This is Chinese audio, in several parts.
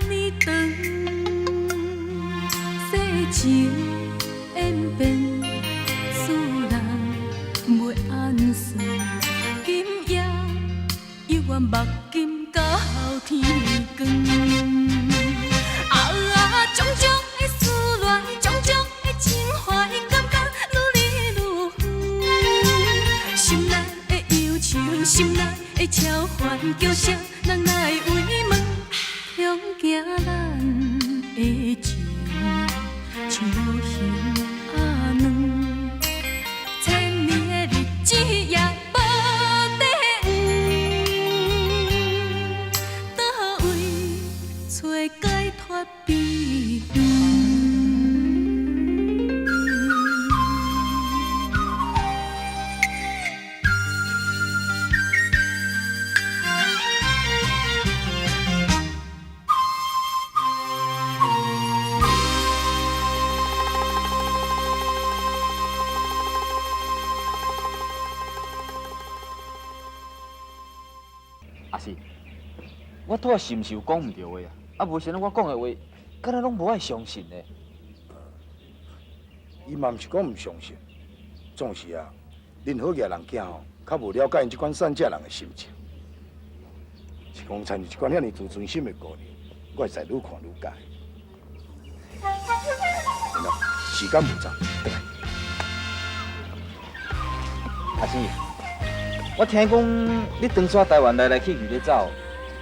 尼长，世情演变，使人袂安顺。今夜犹原目镜到后天光。种种的思恋，种种的情怀，感觉愈来愈远。心内的忧愁，心内的超凡，叫声人来慰问，强行咱的情，像无形仔卵。千年的日子也无地圆，倒位找解脱避远。阿是，我拄仔是毋是有讲毋对话啊？啊，无想到我讲的话，敢若拢无爱相信呢。伊嘛毋是讲毋相信，总是啊，恁好野人囝吼，较无了解因即款善假人的心情。是讲参与即款遐尼自尊心的姑娘，我会使愈看愈介。然后时间无长，回来。阿是，我听讲你当初台湾来去咧走，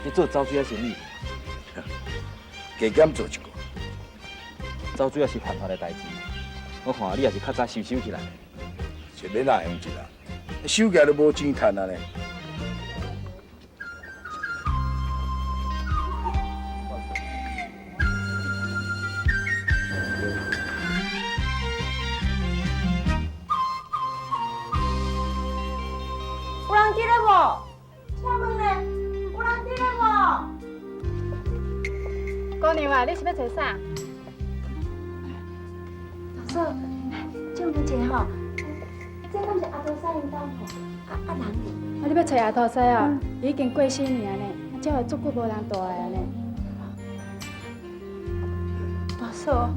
去做走水仔生意。加减做一个。走水仔是犯法的代志，我看你也是较早收起来。是免哪样一啦？收起来都无钱赚啊呢。有人进来无？请问呢？有人进来无？姑娘啊，你是要找啥？大嫂，请问一下吼，这敢是阿多嫂因兜吼？啊人呢？啊，你要找阿头婿啊？已经过4年呢，才有足久无人倒来呢。大嫂，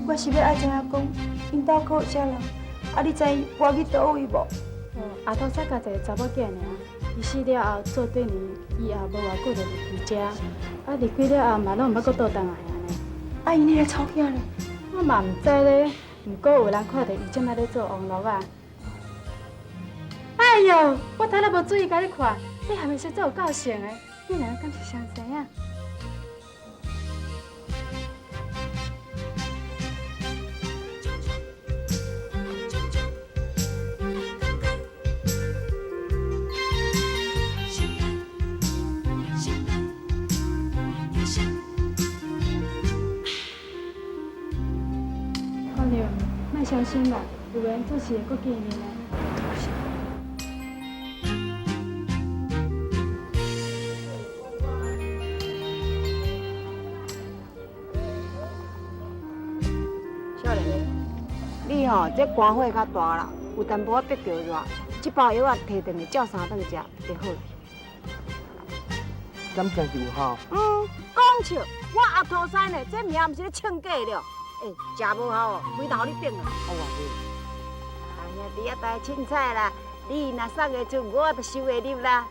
我是要爱知影讲，因兜可有啥人？啊，你知我去倒位无？阿头婿家一个查某囝尔，伊死了后做对年，以后无偌久就离开家，啊离开了后嘛拢毋捌阁倒转来安尼。啊，因迄个草囝呢？我嘛毋知咧，毋过有人看到伊即摆咧做网络啊。哎呦，我头仔无注意甲你看，你还袂实在有够像的，你两个敢是相生啊？姑娘，莫伤心啦，有缘总是会阁见面的。少年的，你吼这肝火较大啦，有淡薄仔得着热，这包药啊摕转去照3顿食就好了。敢真是有效？讲笑，我阿土婿呢，这名毋是咧唱假了。食无效哦，规头你变了。我话哎呀，你啊大凊彩啦，你若送会出，我就收会入啦。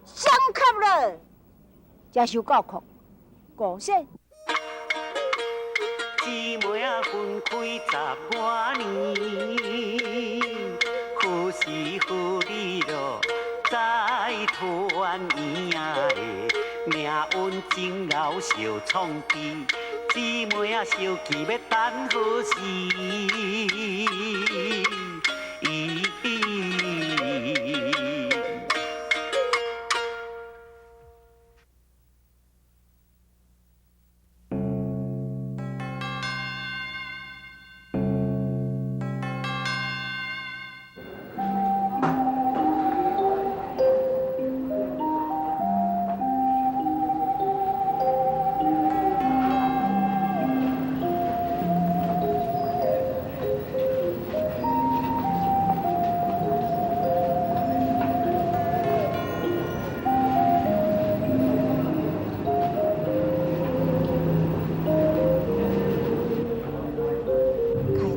上课了，才收够课，顾说。姊妹啊，分开10外年，可是乎你咯，再团圆啊的。命运前后相创治，姊妹啊，相期要等何时？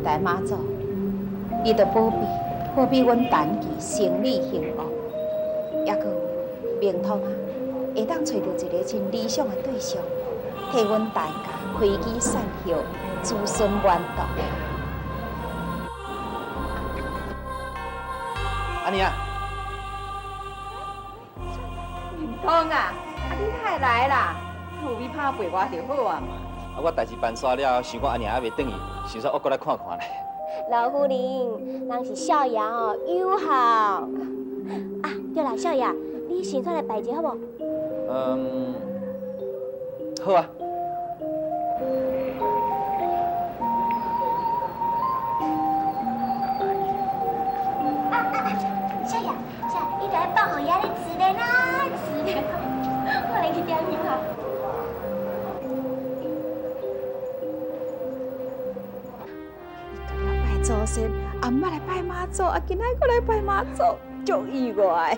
代妈祖，你着保庇阮单吉生理幸福，也搁明通啊，会当找到一个真理想的对象，替阮大家开枝散叶，子孙满堂。阿娘，明通啊，你太来啦，有你拍陪我就好啊嘛。我代志办煞了，想讲阿娘还未转去，想说我过来看看咧。老夫人，人是少爷哦，友好。啊，对啦，少爷，你先出来拜节好无？好啊。少爷，你着要放互爷咧吃咧啦，吃咧。我来去点名哈。拜祖先，阿嬷来拜妈祖，啊，今仔过来拜妈祖，足意外。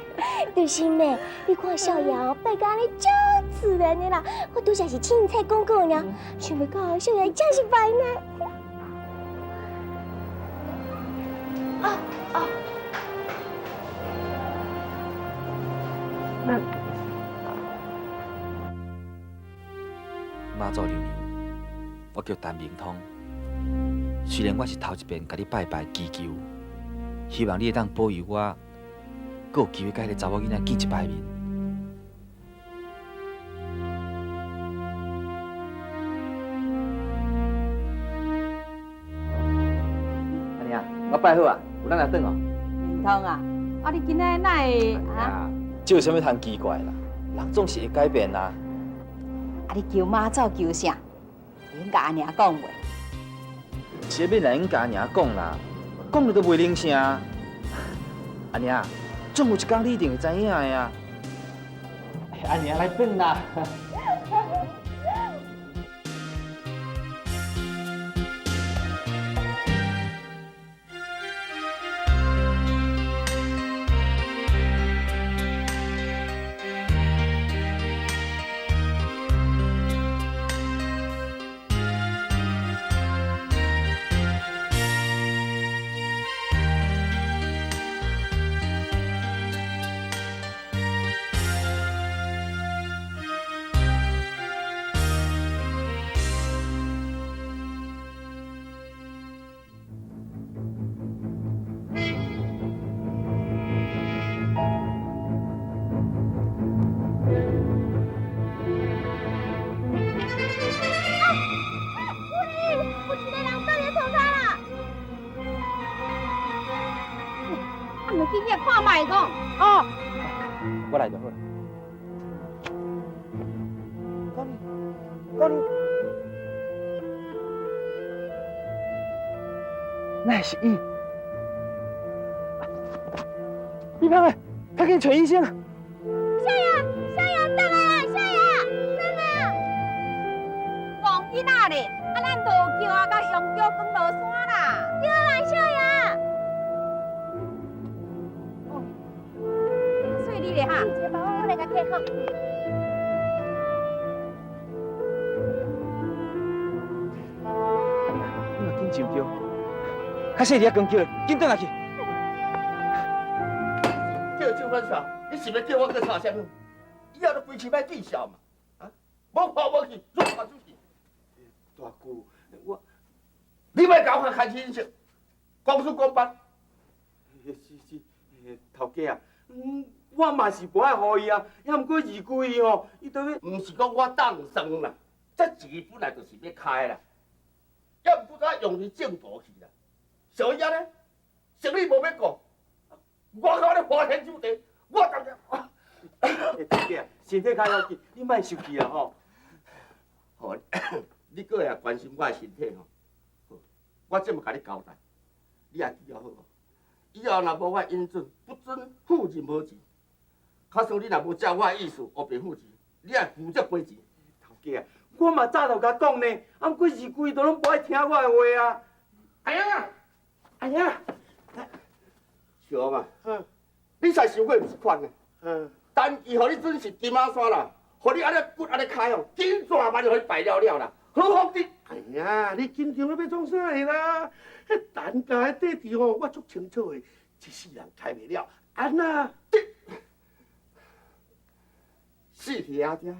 就是呢，你看少爷哦，拜甲安尼足自然的啦。我拄则是凊彩讲讲尔，想袂到少爷真是拜呢。妈祖娘娘，我叫陈明通。虽然我是头一遍甲你拜拜祈求，希望你会当保佑我，阁有机会甲迄个查某囡仔见一摆面。阿娘，我拜好啊，有咱来转哦。明通啊，啊，你今仔哪会啊？这有啥物通奇怪啦？人总是会改变啦。啊，你求妈祖求啥？免甲阿娘讲话。前面来因甲阿娘讲啦，讲了都袂灵声。阿娘，总有一天你一定会知影的啊。阿娘来转啦。你也看卖讲哦。我来就好。讲你，那是伊。你看看，快给你找医生啊！少爷，等啊，少爷，等啊！讲囡仔咧，啊，咱就有叫啊，甲用叫讲落山啦。对啦，少爷。所以你咧哈，这包我来甲客好。你若紧上叫，较细点讲叫，紧转来去。叫周番嫂，你是要叫我去吵啥物？以后都规气摆见笑嘛？啊，无跑无去，乱跑出去。大姑，你莫搞我看清楚，公事公办。是，头家啊，我嘛是不爱互伊啊，也毋过二规吼，伊都要，毋是讲我当生啦，这钱本来就是要开啦，也毋过咱用去正途去啦。所以啊咧，生意无要顾。我靠！你花天酒地，我当然。大姐，身体较要紧，你莫生气啦吼。好，你搁会关心我的身体吼。我这么甲你交代，你也记好吼。以后若无我应准，不准负任何钱。假使你若无照我的意思学白负钱，你也负责赔钱。头家，我嘛早就甲讲呢，啊，毋过二规都拢不爱听我的话啊。哎呀！小嘛，你才想过毋是款呢。单期互你准时金马山啦，互你安尼骨安尼开哦，紧转嘛就互你败了了啦。何况你，哎呀，你紧张了要创啥的啦？迄蛋糕的底底吼，我足清楚的，一世人开袂了。安那？是兄弟，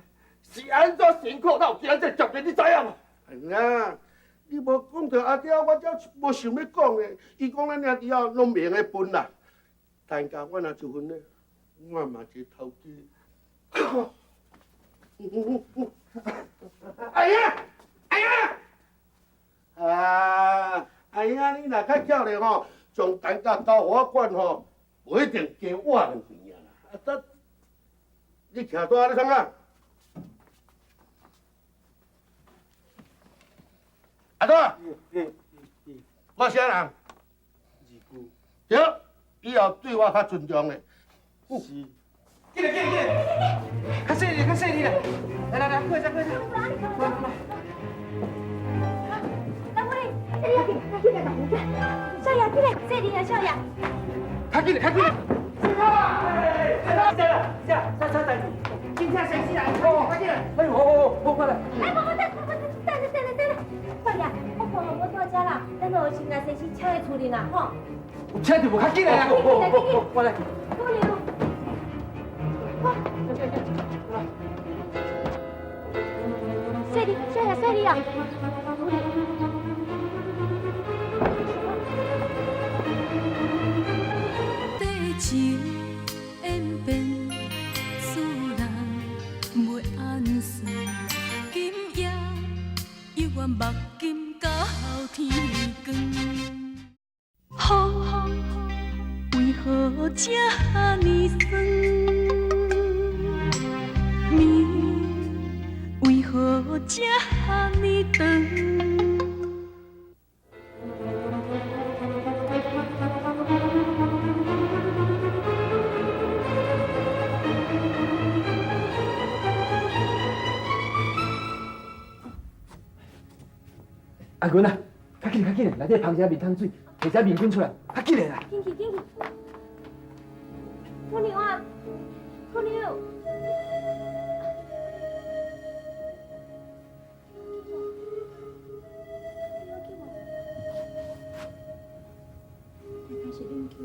是安怎辛苦到今日局面，你知影无？哎呀，你无讲着阿爹，我才无想要讲的。伊讲咱兄弟啊，拢明会分啦。蛋糕我若就分咧，我嘛是头家。哎呀！哎呀！啊！哎呀，你若较巧咧吼，将蛋糕交我管吼，无一定加我两钱啊啦。啊，得，你徛倒咧创啊？阿多，我啥人？二姑。对，以后对我较尊重咧。是。进来，较细哩，较细哩啦。来，过来。少爷，进来，这里啊，少爷。快进来！是代志，今天先起来，快进来！哎呦，好，快来！哎，等等，少爷，我看我到家啦，咱就先来先去请伊处理啦，吼。有车就无，快进来啊！好，我来。小丽啊！地情演变，使人袂安顺。今夜犹原目金到后天光。雨为何这呢酸？暝为何这呢长？阿云啊，较紧来，内底芳者面汤水，摕只面粉出来，较紧来。紧去！姑娘啊，姑娘。开始啉酒。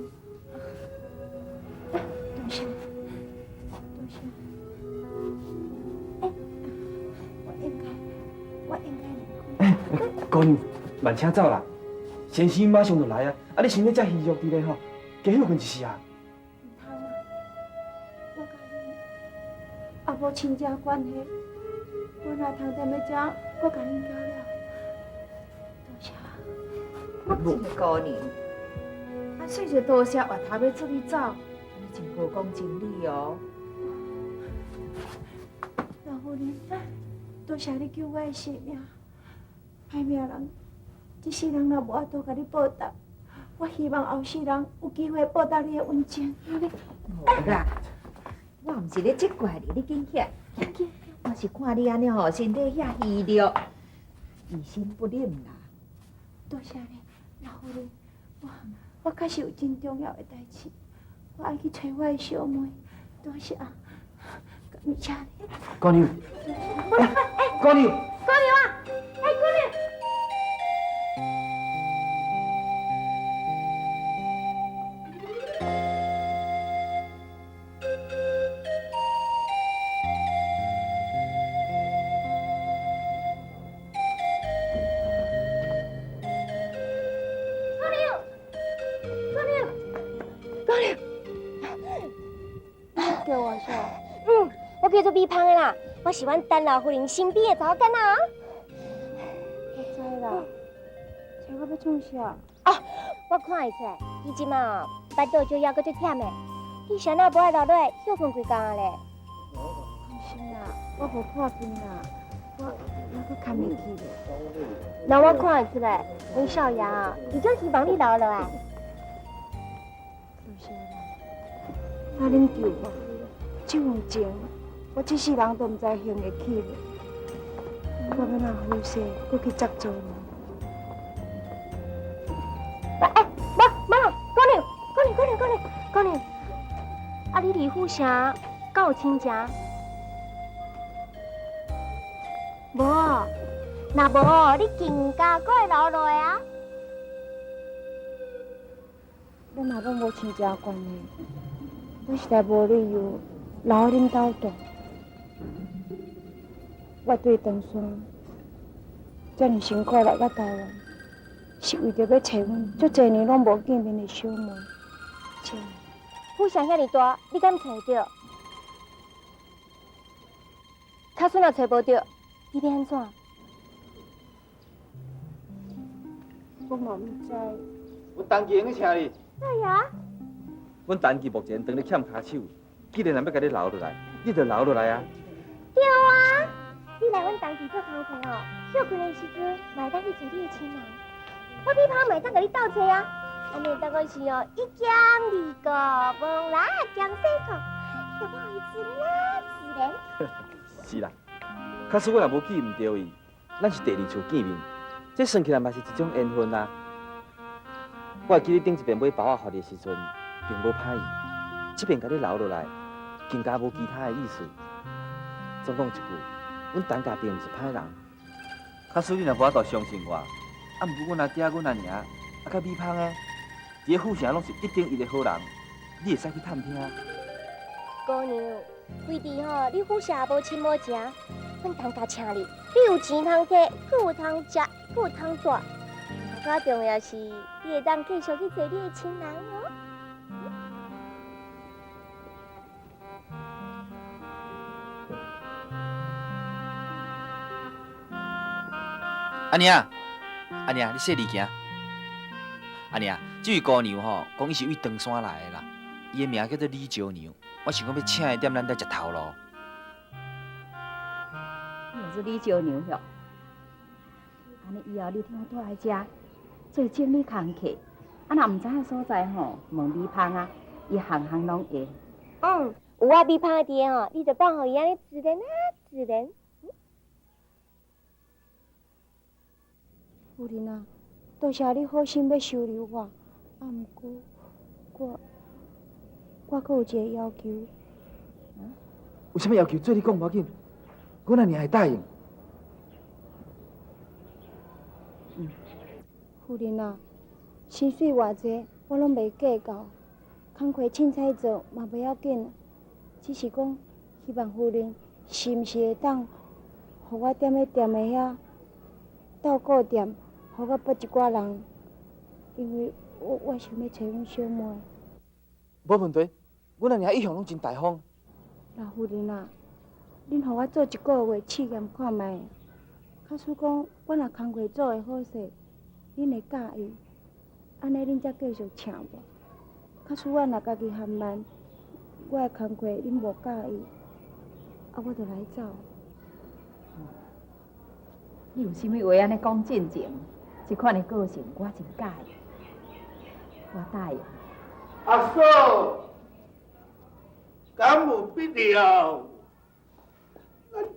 多谢。我应该。姑娘，慢请走啦，先生马上就来啊！啊，你身体遮虚弱伫咧吼，加休困一时啊。唔通啊！我甲你也无亲情关系，我若通踮咧遮，我甲恁交了。多谢。我一个姑娘，啊，细就多谢外头要出去走，你真无讲情理哦。老夫人，多谢你救我的性命。歹命人，一世人若无法度甲你报答，我希望后世人有机会报答你的恩情。无啦，我毋是咧责怪你，你紧起来，我是看你安尼吼，身体遐虚弱，疑心不忍啦。多谢你，老夫人，我确实有真重要的代志，我爱去找我的小妹。多谢啊，感谢你。姑娘，姑娘。姑娘啊，哎，姑娘。叫我啥？我叫做美芳的啦，我是阮陈老夫人身边的查某囡仔。我知啦，请我要创啥？我看会出来，伊即马巴肚就还阁足忝的，你谁哪无爱留落来休困几工啊咧？放心啦，我无破病啦，我阁看袂起咧。那我看会出来，阮少爷啊，伊就希望你留落来。多谢啦，啊恁救我，这份情，我一世人都毋知还会起咧。我要哪好势，阁去接做呢？姑娘，啊，你离府城敢有亲情？无啊，若无哦，你更加搁会留落来啊！咱嘛拢无亲情关系，我实在无理由留喺恁兜住。我对长山遮尔辛苦来到台湾，是为着要找阮足侪年拢无见面的小妹。这富城遐尼大，你敢找着？卡孙若找无着，你要安怎？我嘛毋知。阮陈记用请你。哎呀，阮陈记目前当咧欠骹手，既然若要甲你留落来，你就留落来啊。对啊，你来阮当地做工课哦，休困的时阵，嘛会当去找你的亲人。我比跑嘛会当甲你斗找啊，安尼当我是哦，一兼二个，无啦兼四个，就不好意思啦，自然。是啦，假使我若无记唔着伊，咱是第二次见面，这算起来嘛是一种缘分啦。我会记你顶一遍买包仔予你的时阵，并无歹意，这边甲你留落来，更加无其他的意思。总讲一句，阮陈家并毋是歹人。假使你若无法度相信我，毋过阮阿爹、阮阿娘，甲米芳的，伫咧富城拢是一等一的好人，你会使去探听。姑娘，规地吼，你富城无亲无情，阮当家请你，你有钱通摕，佫有通食，佫有通住。较重要是，你会当继续去找你的亲人哦。阿娘，阿娘，你说你行？阿娘，这位姑娘吼，讲伊是为长山来的啦，伊的名叫做李娇娘，我想讲要请伊踮咱遮食头路。又是李娇娘哟，安尼以后你听我带来遮。做整理工课，若毋知影所在吼，问米芳啊，伊行行拢会。有我米芳伫吼，你就当互伊安尼自然啊，自然。夫人啊，多谢你好心要收留我，毋过我阁有一个要求。有啥物要求？做你讲无要紧，阮阿娘会答应。夫人啊，薪水偌济，我拢袂计较，工课凊彩做嘛袂要紧，只是讲希望夫人是毋是会当，互我踮咧店的遐斗顾店，互我捌一寡人，因为我想要找阮小妹。无问题，阮阿娘一向拢真大方。老夫人啊，恁互我做一个月试验看卖，假使讲我若工课做会好势。恁会介意，安尼恁才继续请我。假使我若家己含慢，我的工课恁无介意，我就来走。你有啥物话安尼讲正经？这款的个性我真介意，我答应。阿嫂，敢有必要？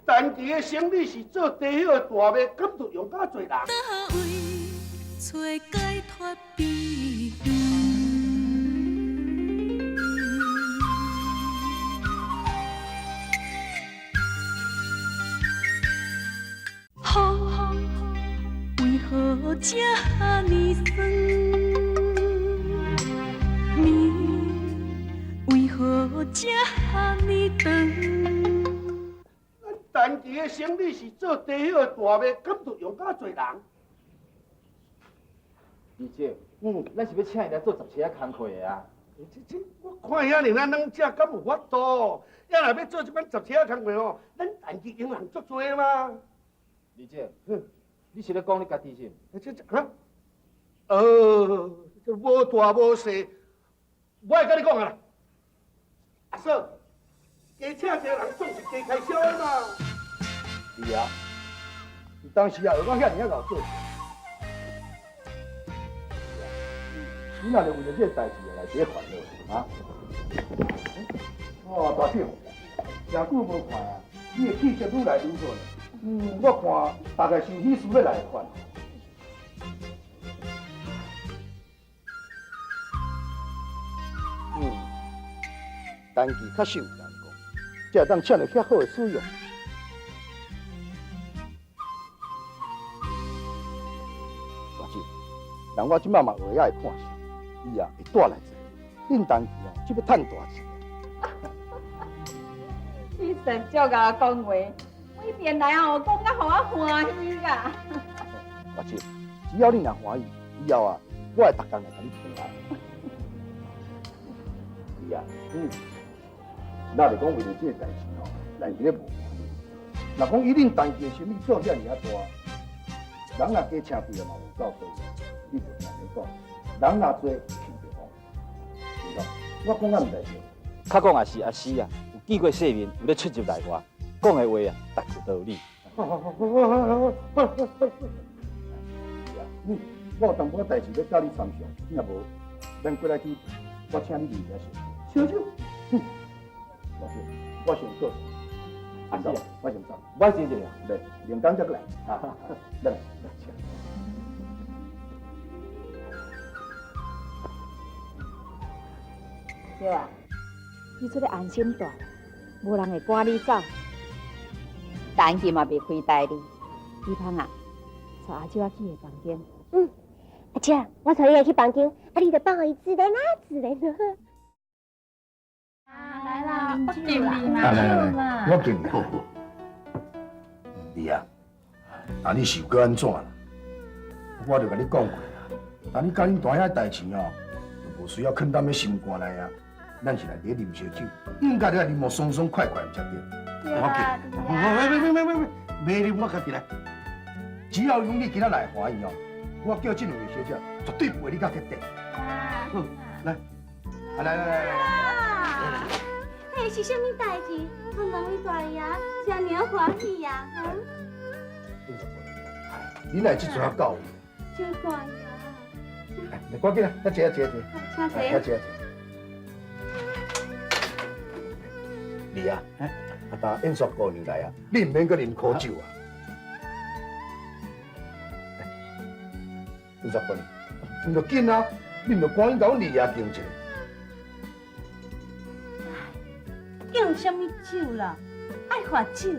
咱陈记的生意是做地伙大卖，敢就用甲侪人？倒位找解脱秘诀。雨为何这呢酸？暝为何这呢长？陈记的生意是做地伙大卖，敢就用甲侪人？二姐，咱是要请伊来做十车仔工课的啊。我看遐尔咱两只敢有法度？要若要做这款十车仔工课哦，咱陈记用人足多嘛。二姐，你是咧讲你家己是？这无大无小，我会甲你讲啊啦。阿嫂，加请一个人总是加开销的嘛。是啊，你当时啊，有讲遐尔老做。你若是为了这代志来这烦恼啊？哦，大姐，诚久无看啊，你的气色愈来愈好。我看大概是喜事要来的款。陈记确实有人讲，才会当请到遐好的使用。但我即摆嘛学也会看戏，伊啊会带来这，恁当时哦，即要趁大钱。你神足甲我讲话，每遍来哦，讲甲互我欢喜噶。阿姐，只要你若欢喜，以后啊，我会逐工来甲你陪来。是啊，那就讲为了这个代志哦，来这个无欢喜。若讲以恁当时的生意做遮尔啊大，人若加请贵嘛有够多，你就安尼讲，人若多气就好。是咯，我讲啊毋代表。较讲也是啊是啊，有见过世面，有咧出入内外，讲的话啊，逐一道理。我有淡薄仔代志要教你参详，你若无，咱过来去，我请你离遐小酒。小姐，我先过。啊，是啊，我先走。我先一个。来，连刚再过来。来，请。对啊，你出来安心大，无人会赶你走。单机嘛袂亏待你，李芳啊，带阿舅去个房间。阿姐，我带你去房间，你就帮我自然啊，自然就好。来啦，我敬你嘛，来，我敬你。你啊，啊你是要安怎啦？我就甲你讲过啦，啊你甲恁大兄代志哦，就无需要藏踮咧心肝内啊。咱是来伫啉烧酒，应该来啉么爽爽快快才对。我敬。别啉，我家己来。只要用你今仔来欢喜哦，我叫这两个小姐绝对不会你甲结定。来，来。嘿，是啥物代志？我让你大爷这尔欢喜呀？你来这阵啊到？真大爷。来，赶紧来，来坐。请坐。你啊，啊当演说姑娘来啊，你唔免搁啉苦酒啊。演说姑娘，唔着紧啊，你唔着赶紧甲阮李爷敬一下。敬什么酒啦？爱喝酒，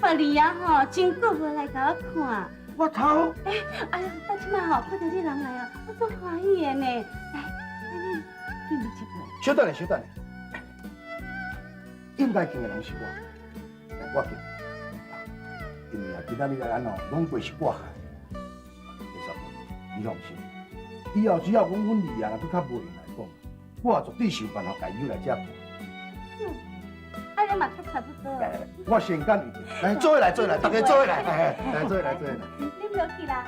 别你啊吼，真久无来甲我看。我头。哎呀，我即摆吼看到你人来啊，我足欢喜的呢。来，敬你一杯。稍等下。应该敬的人是我，我敬。因为啊，今仔日来安哦，拢袂是我害的。你放心，以后只要阮李爷若搁较无闲来讲，我也绝对想办法家邀来遮看。你嘛较差不多。来，我先干一点。来，做来，大家做来，来做来。你落去啦。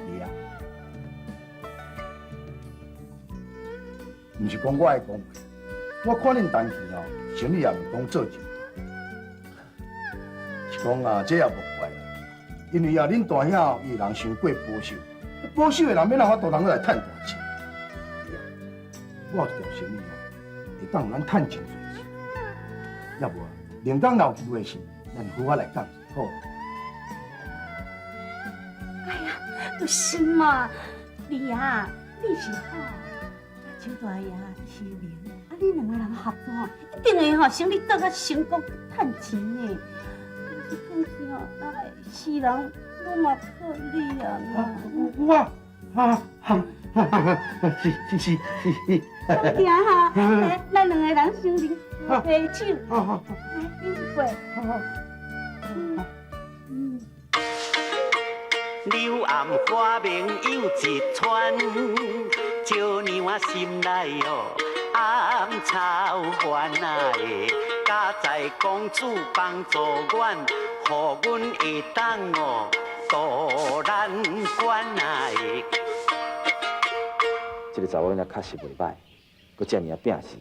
你啊，唔是讲我爱讲话，我看恁当时哦，生意也唔讲做真大，是讲啊，这也无怪啦，因为啊，恁大兄伊人伤过保守，保守的人免哪法度人来趁大钱。我有一条生意哦，会当咱趁真侪钱，要不啊，另当有机会时，咱好好来讲好。哎呀，不是嘛，你啊，你是好，周大爷是明，啊，你两个人合作，一定会吼生意做甲成功，趁钱的。可是讲是吼，哎，世人我嘛靠你啊！是。咁听哈，咱两个人心灵携手，来饮一杯。柳暗花明又一串，招娘我心内哦暗操烦恼的。家在公主帮助阮，互阮会当哦渡难关啊的。这个查某囡仔确实袂歹，佮遮尔啊拼死。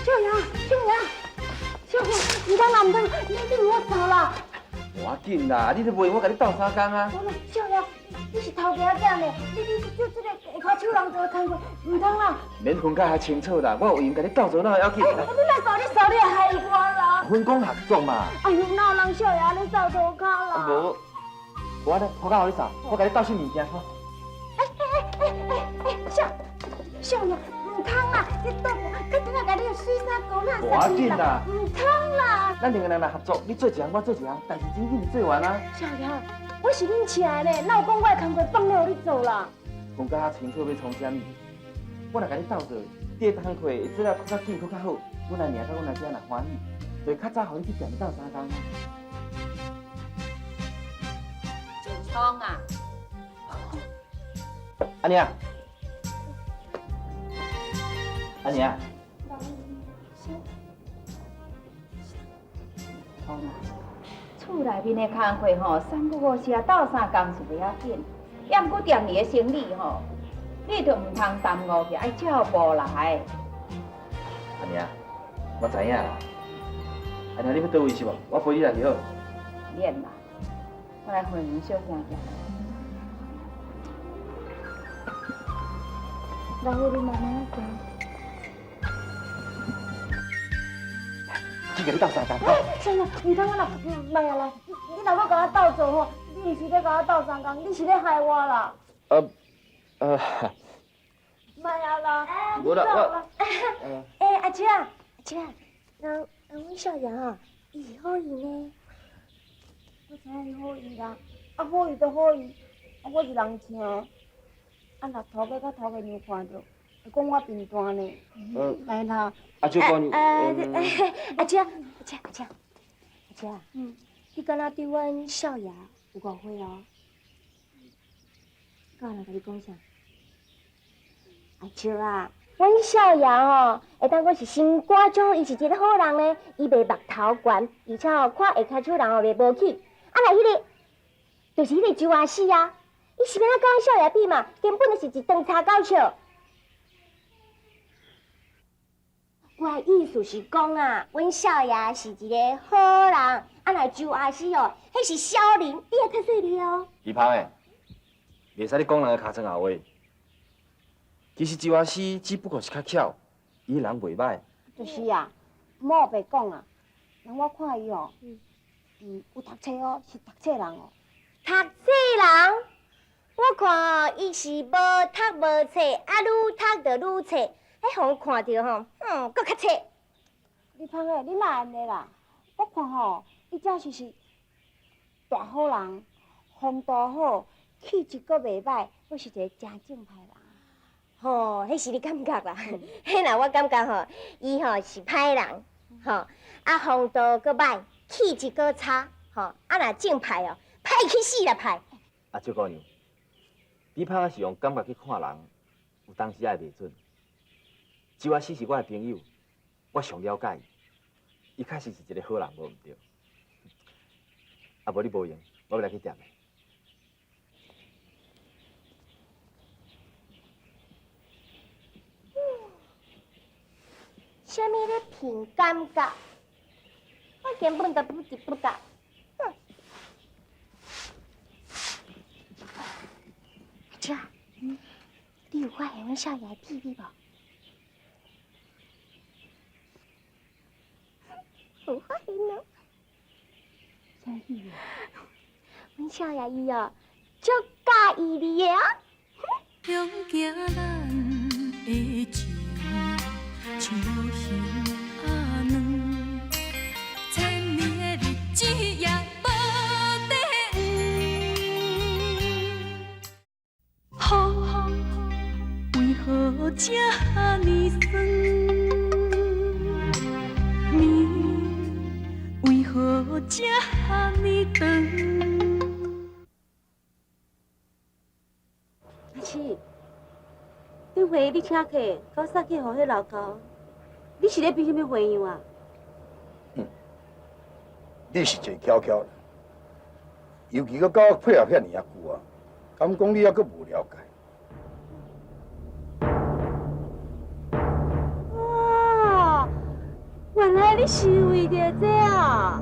少爷，唔通啦，唔通，你唔好走啦。无要紧啦，你都袂，我甲你斗3工啊。少爷，你是头家囝呢，你做这个下骹手人做工作，唔通啦。免分解较清楚啦，我有闲甲你斗做哪要紧啦。你莫说，你害我啦。分工合作嘛。哎呦，哪有人少爷你扫涂骹啦？无，我咧，我甲你扫，我甲你斗些物件吼。少爷，唔通啦！你倒我，较等下甲你个水衫裤啦，无要紧啦，唔通啦！咱两个人来合作，你做一项，我做一项，但是真紧做完啊。少爷，我是恁请的呢，哪有讲我的工作放了你做啦？讲到清楚要创啥物？我若甲你斗做，你的工课会做了较紧，较好。阮阿娘甲阮阿姐若欢喜，就较早互你去店斗3工。俊聪啊，阿娘，阿娘，聪啊，厝内面的工课吼，3个5时斗3工是袂要紧，要毋过店里的生意吼，你着毋通耽误去，爱照步来。阿娘，我知影啦。阿娘，你要倒位是无？我陪你来就好。免啦，我来回门小行行。然后你慢慢走。只甲你斗3工。少爷，唔通我啦，妈呀啦！你若要甲我斗做吼，你毋是咧甲我斗3工，你是咧害我啦！妈呀啦！无啦，阿姐，阿姐，阮少爷啊，伊好意呢。我知影伊好意啦，好意就好意，我是人请，若头家甲头家娘看到，会讲我贫惰呢。来啦。阿舅讲阿姐，你敢若对阮少爷有误会哦？我来甲你讲啥？阿姐啊，阮少爷哦，会当讲是心肝种，伊是一个好人呢。伊袂目头悬，而且哦，看下骹手人哦袂无气。来迄个，就是迄个周阿四啊，伊是要甲阮少爷比嘛，根本就是一顿叉狗笑。我的意思是讲啊，阮少爷是一个好人，来周阿四哦，迄是小人，你会较细腻哦。鱼芳诶，袂使你讲人诶尻川后话。其实周阿四只不过是较巧，伊人袂歹。就是啊，莫白讲啊，人我看伊哦，有读册哦，是读册人哦。读册人，我看哦，伊是无读无册，愈读就愈册，互人看着吼，搁较册。你芳诶，你哪安尼啦？我看吼，伊真是大好人，风度好，气质阁袂歹，我是一个真正派人。吼，迄是你感觉啦。迄若我感觉吼，伊吼是歹人，吼风度阁歹，气质阁差，吼若正派哦，歹去死啦歹。阿舅姑娘，你芳啊是用感觉去看人，有当时也袂准。周阿四是我的朋友，我上了解伊，伊确实是一个好人，无毋对。啊，无你无用，我要来去店的。啥物咧凭感觉？我根本就不知不觉。阿姐，你有发现阮少爷的屁屁无？有发现哦。啥屁啊？阮少爷伊哦，足介意你的哦。向行咱的情，像无形阿软，千年的日子也无得远。雨为何这呢酸？暝为何这呢长？阿七，顶回你请客，到杀去互迄老高，你是咧比什么花样啊？你是一个巧巧人，尤其佮我配合遐尔啊久啊，敢讲你还佮无了解？哇，原来你是为着这啊！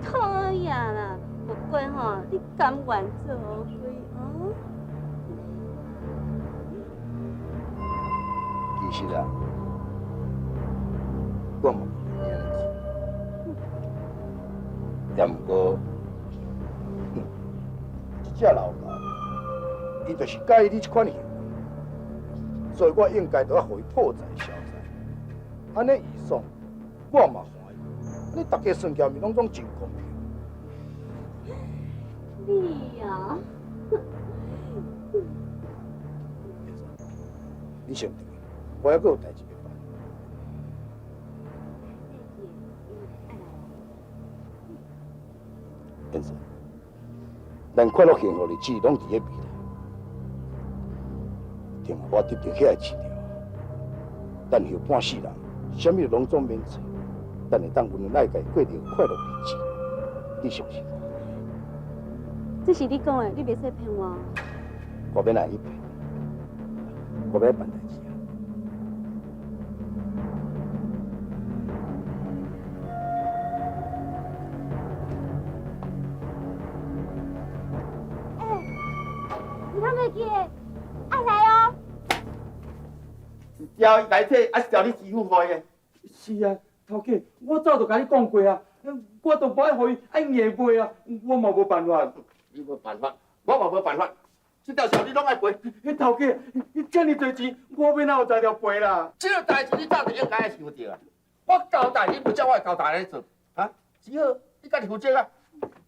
讨厌啦！不过吼，你甘愿做乌龟哦？其实啊，我嘛不是安尼做，也毋过，这只老狗伊就是介意你这款行为，所以我应该就要互伊破财消灾。安尼伊爽，我嘛欢喜。你大家算起来拢真公平。你呀，你先回去，我还阁有代志要办。先生，咱快乐幸福日子拢伫咧未来。听我得到遐个治疗，等后半世人，啥物拢总免做，等会当温来家过着快乐日子。你相信我？这是你讲的，你袂使骗我。我要来一遍，我要办代志啊！你看袂记的，爱来哦。调伊来这，还是调你师傅开的？是啊，头家，我早就甲你讲过啊，我都无爱互伊爱硬背啊，我嘛无办法。你无办法，我嘛无办法。这条线你拢爱背，头家，这么多钱，我要哪有才调背啦？这个代志你早就应该想到啊！我交代你，不照我交代来做，啊？只好你家己负责啊！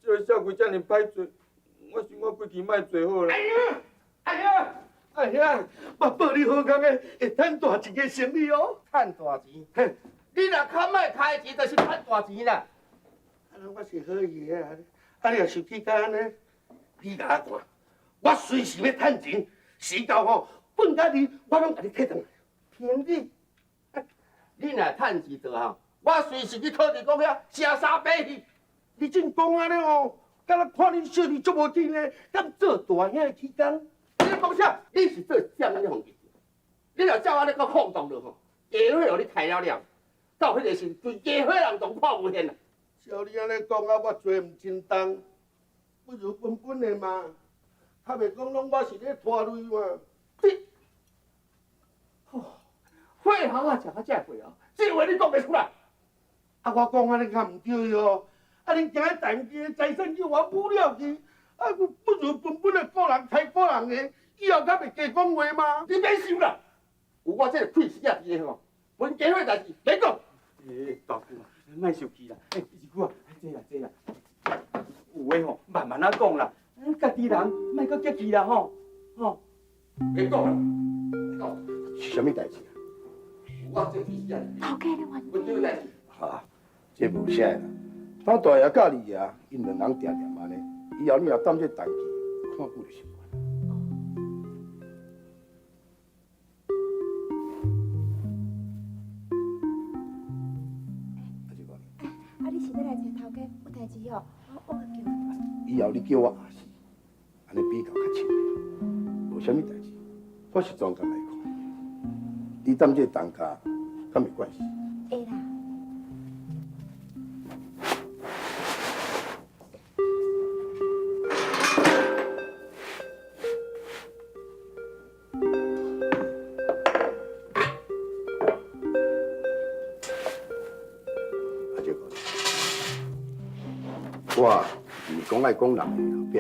这个小鬼这么歹做，我想我过去莫做好啦。哎呀，我报你好工的，会赚大钱的生意哦。赚大钱？嘿，你若较莫开钱，就是赚大钱啦。我是好爷啊！你若生气甲安尼，你甲我看，我随时要趁钱，时到吼，本甲你，我拢甲你摕转来。骗你！你若趁钱做吼，我随时去讨你讲遐车三百去。你真讲安尼哦，敢若看你小弟足无劲呢，敢做大兄的起工？你讲啥？你是做啥物的行业？你若照安尼个放荡落吼，家伙互你开了了，到迄个时对家伙人都看无现啦。照你安尼讲啊，我做唔真当，不如本本的嘛，还袂讲拢我是咧拖累嘛。你，会好啊，食啊这会啊，这话你讲袂出来。啊，我讲安尼敢唔对哟，啊，恁今日大家的财产叫我侮了去。啊，不如本本的个人开个人的，以后敢袂加讲话吗？你免想啦，有我这个气死啊伫个吼，本家伙代志免讲。大姑啊，莫生气啦，二姑啊，这啦，有诶吼，慢慢啊讲啦，家己人莫搁激气啦吼，别讲啦，是啥物代志啊？有我这气死啊！头家咧玩本家代志。啊，这无啥啦。咱大爷甲二爷，因两人定定安尼。以后你若担这单机，看久就习惯。啊，你是要来找头家有代志哦？我叫你。以后你叫我阿是，安尼比较较亲密，无啥物代志。我是专工来看，你担这单价，敢没关系？会啦。我毋是讲爱讲人的后壁，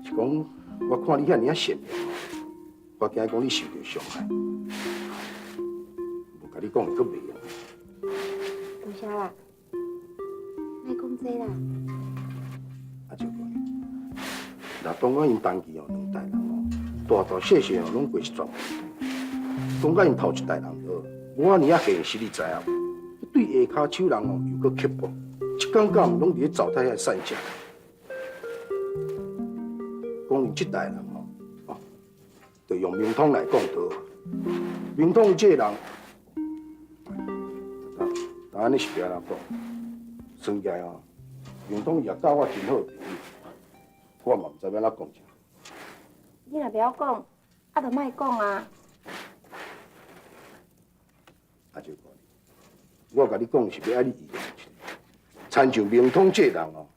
是讲我看你遐尔啊善良，我惊讲你受到伤害，无甲你讲会阁袂用。有啥啦？莫讲这啦。啊，就讲，若当我因当期哦，两代人哦，大大小小哦，拢过一桩。讲甲因头一代人好，我尔啊现实你知影无？对下骹手人哦，又阁刻薄。一天到晚拢伫咧糟蹋遐善食，讲因即代人哦，就用明通来讲好。明通这人，但安尼是别人讲，算起来哦，明通也教我真好朋友，我嘛毋知要怎讲正。你若不要讲，啊，就莫讲啊。啊，就讲，我甲你讲是要爱你意。参像明通这人哦，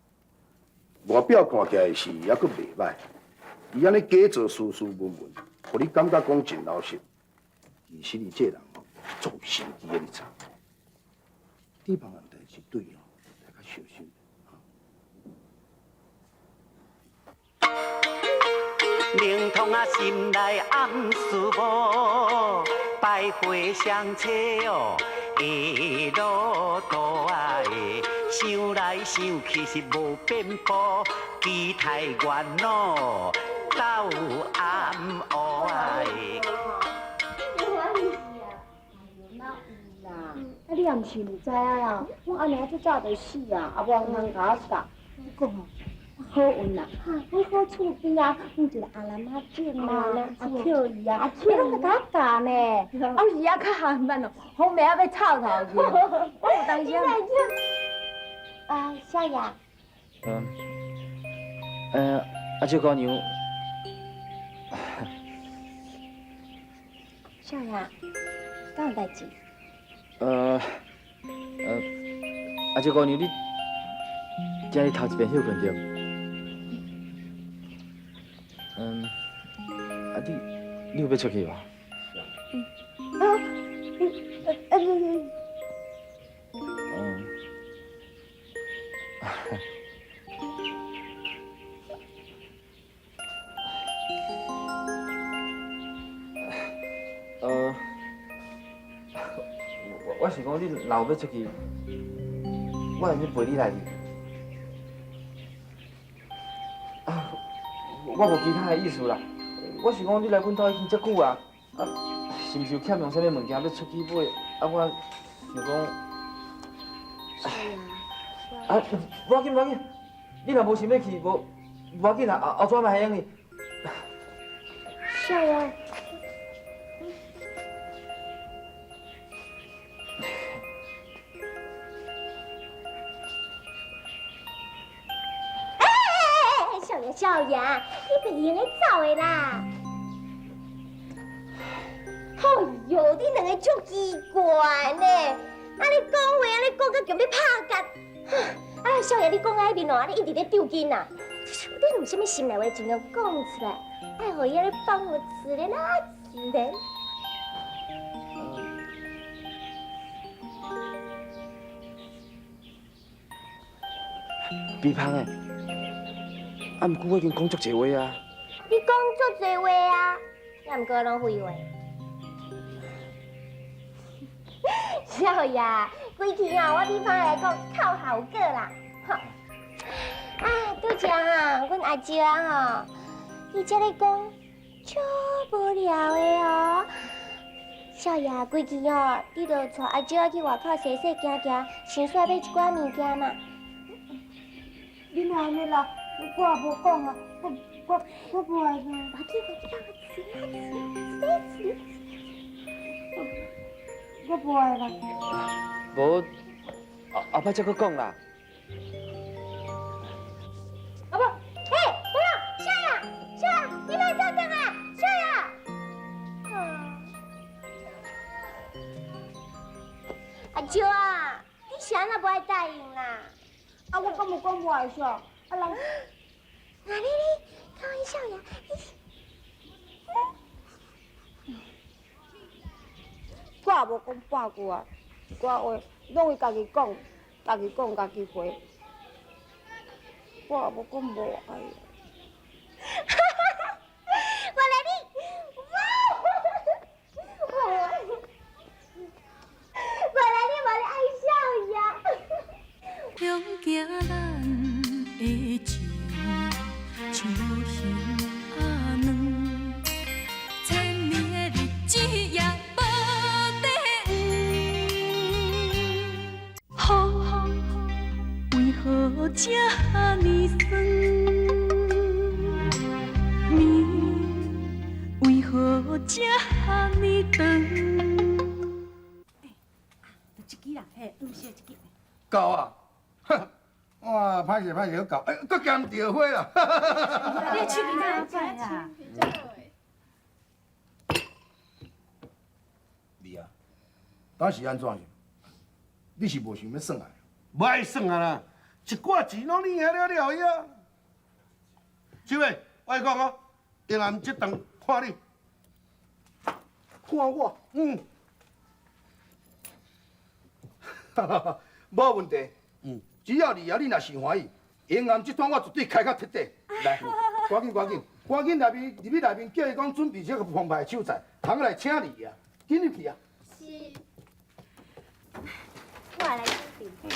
外表看起来是还阁袂歹，伊安尼假做斯斯文文，互你感觉讲真老实。其实你这人哦，足神奇的，你知？你别人代志对哦，要较小心。灵通啊心内暗思无，百花相切哦，下路多啊的，想来想去是无变步，期待原路到暗黑啊的。啊，你也毋是毋知啊啦，我安尼啊，足早就死啊，也无人甲我教。你讲哦，好运啦！我好厝边啊，阮一个阿兰仔种啊，阿跳伊啊，伊拢甲我教呢。啊，有时啊较含慢哦，好命啊要臭头去。我有当时啊，小爷，这姑娘，小爷，敢有代志？这姑娘你今日头一遍休困着，你有要出去无？我是讲你若有要出去，我会去陪你来去。我无其他的意思啦，我是讲你来阮兜已经遮久啊，是毋是有欠用啥物物件要出去买？我想讲，无要紧无要紧，你若无想要去，无要紧啊，后转嘛会用哩。小爷。少爷，你袂用咧走的啦！哎呦，你两个足奇怪呢！啊，你讲话啊，你讲到强要拍甲。啊，少爷，你讲到迄面哦，你一直咧丢筋呐！你有啥物心内话尽量讲出来，爱互伊咧帮我自然啊，自然。别芳诶。啊，毋过我已经讲足侪话啊！你讲足侪话啊，也毋过拢废话。少爷，规气啊，我地方来讲靠好个啦。啊，拄则哈，阮阿舅啊吼，伊才咧讲，超无聊的哦。少爷，规气哦，你着带阿舅去外口踅踅行行，想煞买一寡物件嘛。你若安尼啦。我也无讲啊，我不爱个。我不爱啦。无，后摆再搁讲啦。啊不，嘿，不要，少爷，你莫走动啊，少爷。阿舅啊，你啥那不爱答应啦？啊，我敢无讲不爱说？啊人，啊你开玩笑呀！我也无讲半句啊，一寡话拢伊家己讲，家己回。我也无讲无爱。我来你，我来爱笑呀。用行咱的情，像无形啊软，缠绵的日子也无风，为何这呢酸？面为何这呢长？就一支啦，嘿，拄小一支。够啊！哇，歹势，好够，搁兼着火啦！你手边哪摆啦？你啊，当时安怎是？你是无想要算啊？无爱算啊啦，一寡钱拢你赢了呀。小妹，我讲哦，下暗这顿看你，看我，哈哈，无问题。只要你若是欢喜，下暗这段我绝对开较彻底。来，赶紧，赶紧入去内面，叫伊讲准备这个澎湃手菜，通来请你啊！紧入去啊！是，我来准备。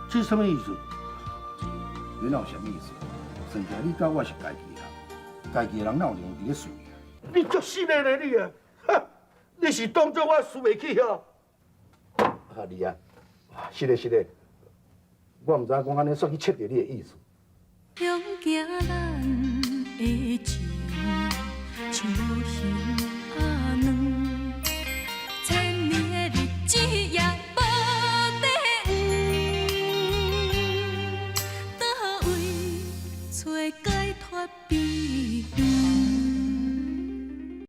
这什么意思？你哪有什么意思？算起来你甲我是家己的人，家己的人哪有容易伫咧输？你足死的咧你啊！哈，你是当作我输袂起哦？啊你啊，是的，是的，我毋知讲安尼煞去切着你的意思。向行咱的情，像无形。